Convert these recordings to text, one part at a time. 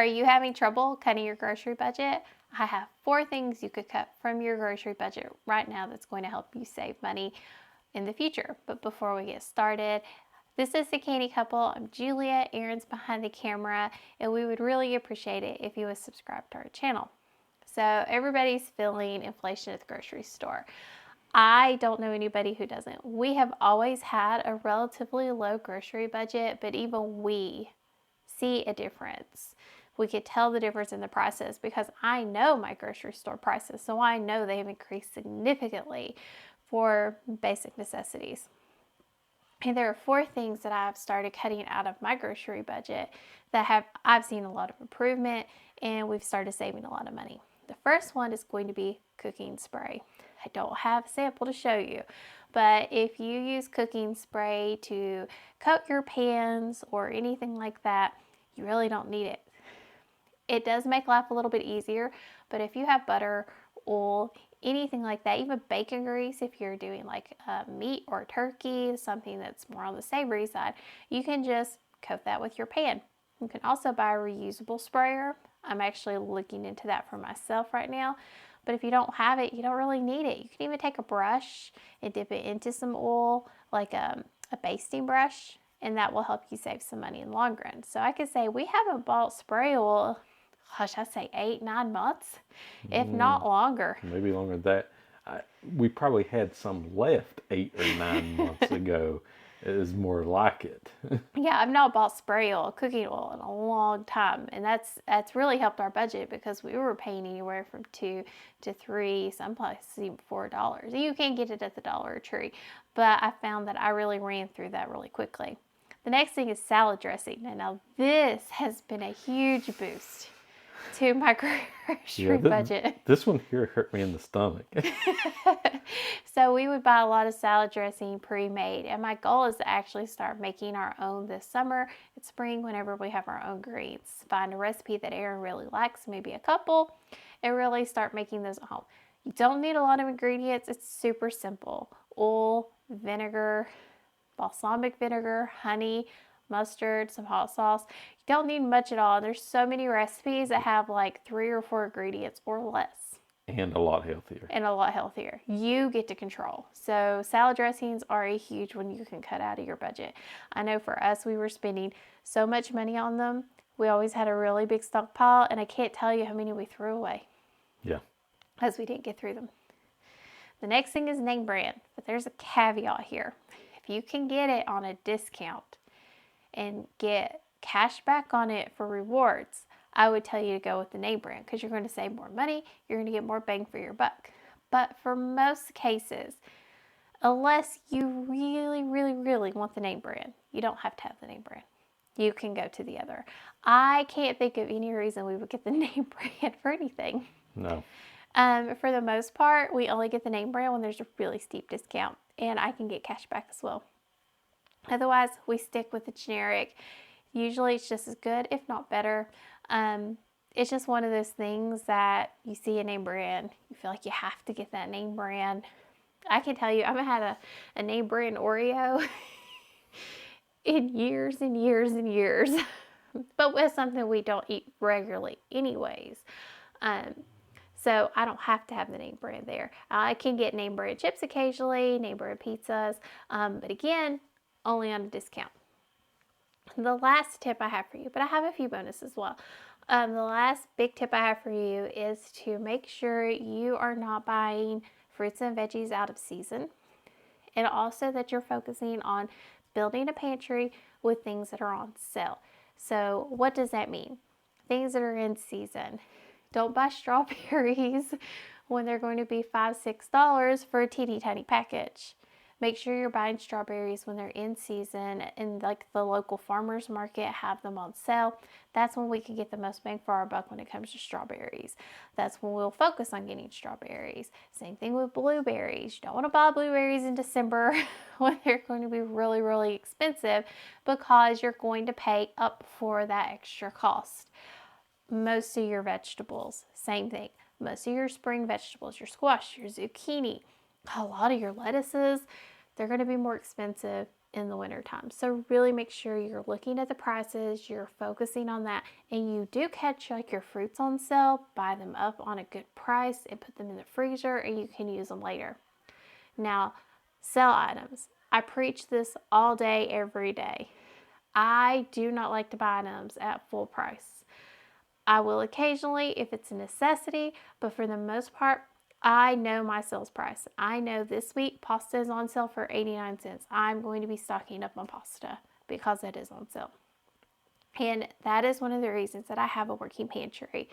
Are you having trouble cutting your grocery budget? I have 4 things you could cut from your grocery budget right now that's going to help you save money in the future. But before we get started, this is the Canny Couple. I'm Julia, Aaron's behind the camera, and we would really appreciate it if you would subscribe to our channel. So everybody's feeling inflation at the grocery store. I don't know anybody who doesn't. We have always had a relatively low grocery budget, but even we see a difference. We could tell the difference in the prices because I know my grocery store prices, so I know they have increased significantly for basic necessities. And there are 4 things that I've started cutting out of my grocery budget that I've seen a lot of improvement, and we've started saving a lot of money. The first one is going to be cooking spray. I don't have a sample to show you, but if you use cooking spray to coat your pans or anything like that, you really don't need it. It does make life a little bit easier, but if you have butter, oil, anything like that, even bacon grease, if you're doing like meat or turkey, something that's more on the savory side, you can just coat that with your pan. You can also buy a reusable sprayer. I'm actually looking into that for myself right now. But if you don't have it, you don't really need it. You can even take a brush and dip it into some oil, like a basting brush, and that will help you save some money in the long run. So I could say we haven't bought spray oil, gosh, I'd say 8-9 months, if not longer. Maybe longer than that. We probably had some left 8 or 9 months ago. It is more like it. Yeah, I've not bought spray oil, cooking oil in a long time, and that's really helped our budget because we were paying anywhere from $2 to $3, some places even $4. You can get it at the Dollar Tree, but I found that I really ran through that really quickly. The next thing is salad dressing. Now this has been a huge boost to my grocery budget. This one here hurt me in the stomach. So we would buy a lot of salad dressing pre-made, and my goal is to actually start making our own this summer and spring whenever we have our own greens. Find a recipe that Aaron really likes, maybe a couple, and really start making those at home. You don't need a lot of ingredients. It's super simple. Oil, vinegar, balsamic vinegar, honey, mustard, some hot sauce. You don't need much at all. There's so many recipes that have like 3 or 4 ingredients or less. And a lot healthier. And a lot healthier. You get to control. So salad dressings are a huge one you can cut out of your budget. I know for us, we were spending so much money on them. We always had a really big stockpile, and I can't tell you how many we threw away. Yeah. Because we didn't get through them. The next thing is name brand, but there's a caveat here. If you can get it on a discount and get cash back on it for rewards, I would tell you to go with the name brand because you're going to save more money, you're going to get more bang for your buck. But for most cases, unless you really, really, really want the name brand, you don't have to have the name brand. You can go to the other. I can't think of any reason we would get the name brand for anything. No. For the most part, we only get the name brand when there's a really steep discount, and I can get cash back as well. Otherwise, we stick with the generic. Usually it's just as good, if not better. It's just one of those things that you see a name brand, you feel like you have to get that name brand. I can tell you, I haven't had a name brand Oreo in years and years and years, but with something we don't eat regularly anyways. So I don't have to have the name brand there. I can get name brand chips occasionally, name brand pizzas, but again, only on a discount. The last tip I have for you, but I have a few bonus as well. The last big tip I have for you is to make sure you are not buying fruits and veggies out of season, and also that you're focusing on building a pantry with things that are on sale. So what does that mean? Things that are in season. Don't buy strawberries when they're going to be $5, $6 for a teeny tiny package. Make sure you're buying strawberries when they're in season, and like the local farmers market have them on sale. That's when we can get the most bang for our buck when it comes to strawberries. That's when we'll focus on getting strawberries. Same thing with blueberries. You don't want to buy blueberries in December when they're going to be really, really expensive because you're going to pay up for that extra cost. Most of your vegetables, same thing. Most of your spring vegetables, your squash, your zucchini, a lot of your lettuces, they're going to be more expensive in the wintertime. So really make sure you're looking at the prices, you're focusing on that, and you do catch like your fruits on sale, buy them up on a good price and put them in the freezer and you can use them later. Now, sale items. I preach this all day, every day. I do not like to buy items at full price. I will occasionally if it's a necessity, but for the most part, I know my sales price. I know this week pasta is on sale for 89 cents. I'm going to be stocking up on pasta because it is on sale. And that is one of the reasons that I have a working pantry.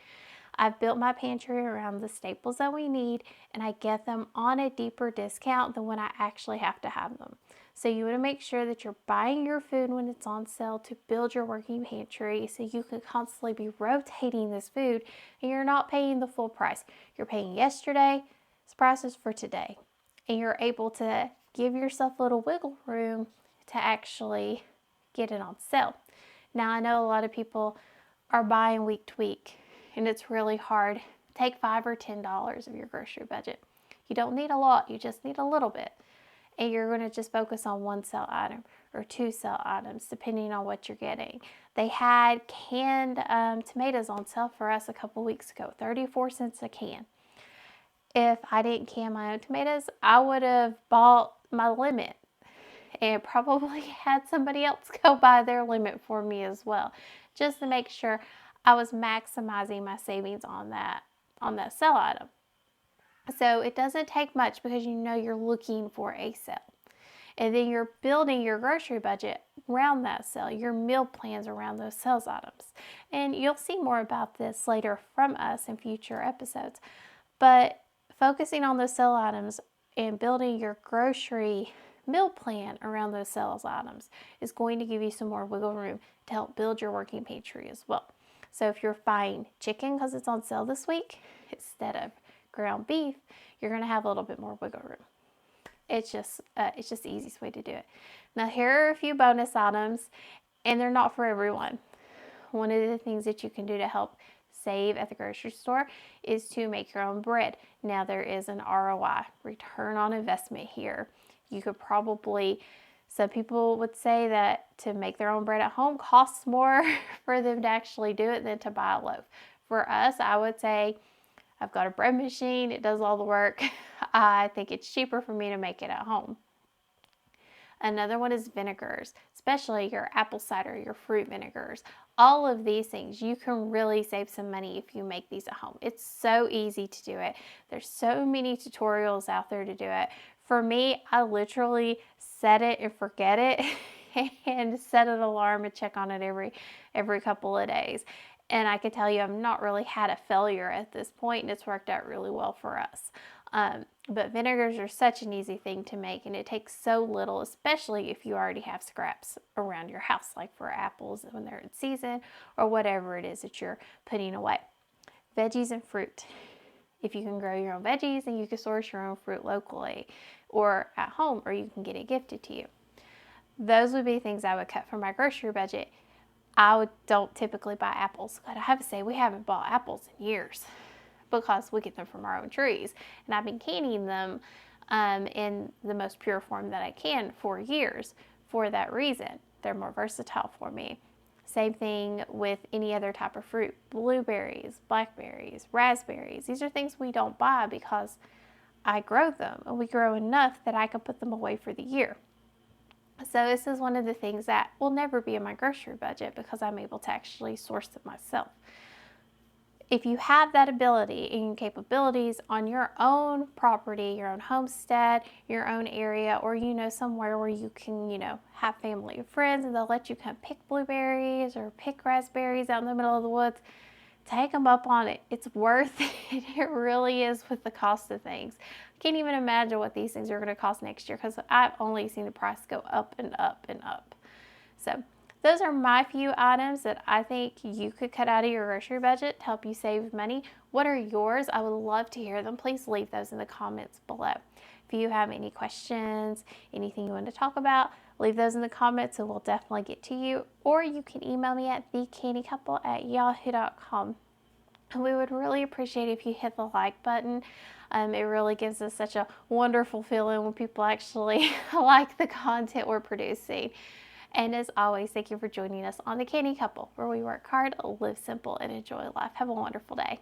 I've built my pantry around the staples that we need, and I get them on a deeper discount than when I actually have to have them. So you want to make sure that you're buying your food when it's on sale to build your working pantry so you can constantly be rotating this food and you're not paying the full price. You're paying yesterday's prices for today, and you're able to give yourself a little wiggle room to actually get it on sale. Now, I know a lot of people are buying week to week, and it's really hard. Take $5 or $10 of your grocery budget. You don't need a lot, you just need a little bit. And you're going to just focus on one sale item or two sale items, depending on what you're getting. They had canned tomatoes on sale for us a couple weeks ago, 34 cents a can. If I didn't can my own tomatoes, I would have bought my limit and probably had somebody else go buy their limit for me as well, just to make sure I was maximizing my savings on that sale item. So it doesn't take much because you know you're looking for a sale. And then you're building your grocery budget around that sale, your meal plans around those sales items. And you'll see more about this later from us in future episodes. But focusing on those sale items and building your grocery meal plan around those sales items is going to give you some more wiggle room to help build your working pantry as well. So if you're buying chicken because it's on sale this week instead of ground beef, you're going to have a little bit more wiggle room. It's just the easiest way to do it. Now here are a few bonus items, and they're not for everyone. One of the things that you can do to help save at the grocery store is to make your own bread. Now there is an ROI, return on investment here. You could probably, some people would say that to make their own bread at home costs more for them to actually do it than to buy a loaf. For us, I would say I've got a bread machine, it does all the work. I think it's cheaper for me to make it at home. Another one is vinegars, especially your apple cider, your fruit vinegars. All of these things, you can really save some money if you make these at home. It's so easy to do it. There's so many tutorials out there to do it. For me, I literally set it and forget it and set an alarm and check on it every couple of days. And I can tell you I've not really had a failure at this point, and it's worked out really well for us. But vinegars are such an easy thing to make, and it takes so little, especially if you already have scraps around your house, like for apples when they're in season or whatever it is that you're putting away. Veggies and fruit. If you can grow your own veggies and you can source your own fruit locally or at home, or you can get it gifted to you. Those would be things I would cut from my grocery budget. Don't typically buy apples. But I have to say, we haven't bought apples in years because we get them from our own trees. And I've been canning them in the most pure form that I can for years for that reason. They're more versatile for me. Same thing with any other type of fruit. Blueberries, blackberries, raspberries. These are things we don't buy because I grow them, and we grow enough that I can put them away for the year. So this is one of the things that will never be in my grocery budget because I'm able to actually source them myself. If you have that ability and capabilities on your own property, your own homestead, your own area, or somewhere where you can, have family or friends and they'll let you come pick blueberries or pick raspberries out in the middle of the woods, take them up on it. It's worth it. It really is with the cost of things. I can't even imagine what these things are going to cost next year because I've only seen the price go up and up and up. So those are my few items that I think you could cut out of your grocery budget to help you save money. What are yours? I would love to hear them. Please leave those in the comments below. If you have any questions, anything you want to talk about, leave those in the comments and we'll definitely get to you. Or you can email me at thecannycouple@yahoo.com. And we would really appreciate if you hit the like button. It really gives us such a wonderful feeling when people actually like the content we're producing. And as always, thank you for joining us on the Canny Couple, where we work hard, live simple, and enjoy life. Have a wonderful day.